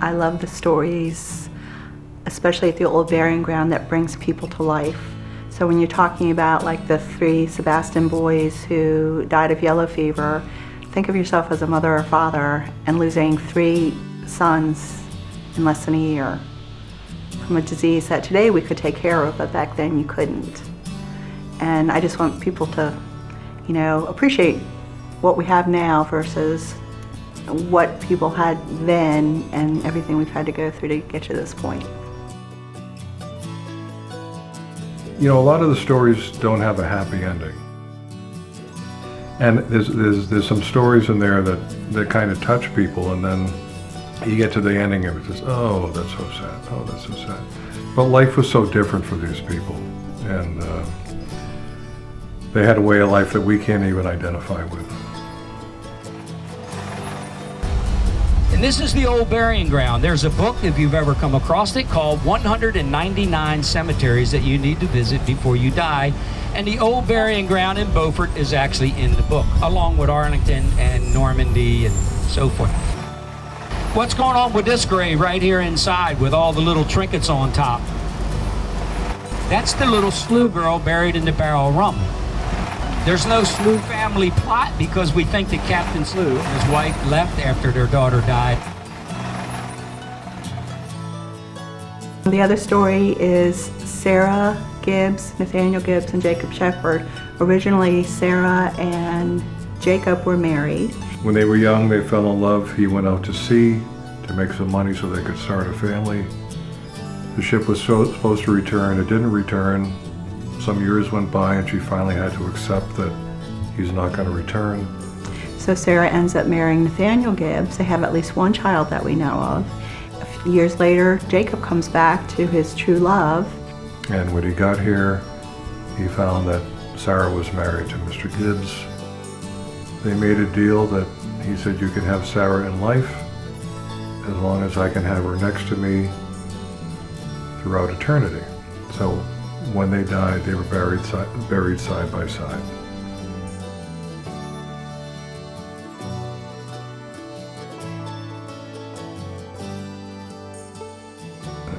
I love the stories, especially at the old burying ground, that brings people to life. So when you're talking about like the 3 Sebastian boys who died of yellow fever, think of yourself as a mother or father and losing 3 sons in less than a year from a disease that today we could take care of, but back then you couldn't. And I just want people to, appreciate what we have now versus what people had then and everything we've had to go through to get to this point. A lot of the stories don't have a happy ending. And there's some stories in there that kind of touch people, and then you get to the ending of it, just, oh, that's so sad, oh, that's so sad. But life was so different for these people, and they had a way of life that we can't even identify with. And this is the old burying ground. There's a book, if you've ever come across it, called 199 Cemeteries That You Need to Visit Before You Die. And the old burying ground in Beaufort is actually in the book, along with Arlington and Normandy and so forth. What's going on with this grave right here inside with all the little trinkets on top? That's the little Slough girl buried in the barrel of rum. There's no Slough family plot because we think that Captain Slough and his wife left after their daughter died. The other story is Sarah Gibbs, Nathaniel Gibbs, and Jacob Shepard. Originally, Sarah and Jacob were married. When they were young, they fell in love. He went out to sea to make some money so they could start a family. The ship was supposed to return. It didn't return. Some years went by and she finally had to accept that he's not going to return. So Sarah ends up marrying Nathaniel Gibbs. They have at least one child that we know of. A few years later, Jacob comes back to his true love. And when he got here, he found that Sarah was married to Mr. Gibbs. They made a deal that he said, you can have Sarah in life as long as I can have her next to me throughout eternity. So when they died, they were buried side by side.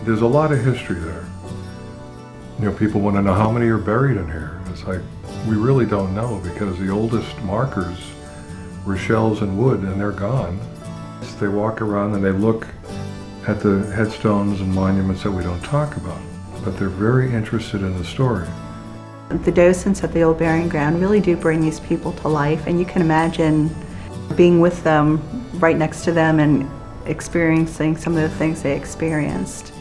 There's a lot of history there. People want to know how many are buried in here. It's like, we really don't know because the oldest markers were shells and wood and they're gone. They walk around and they look at the headstones and monuments that we don't talk about, but they're very interested in the story. The docents at the old burying ground really do bring these people to life, and you can imagine being with them, right next to them, and experiencing some of the things they experienced.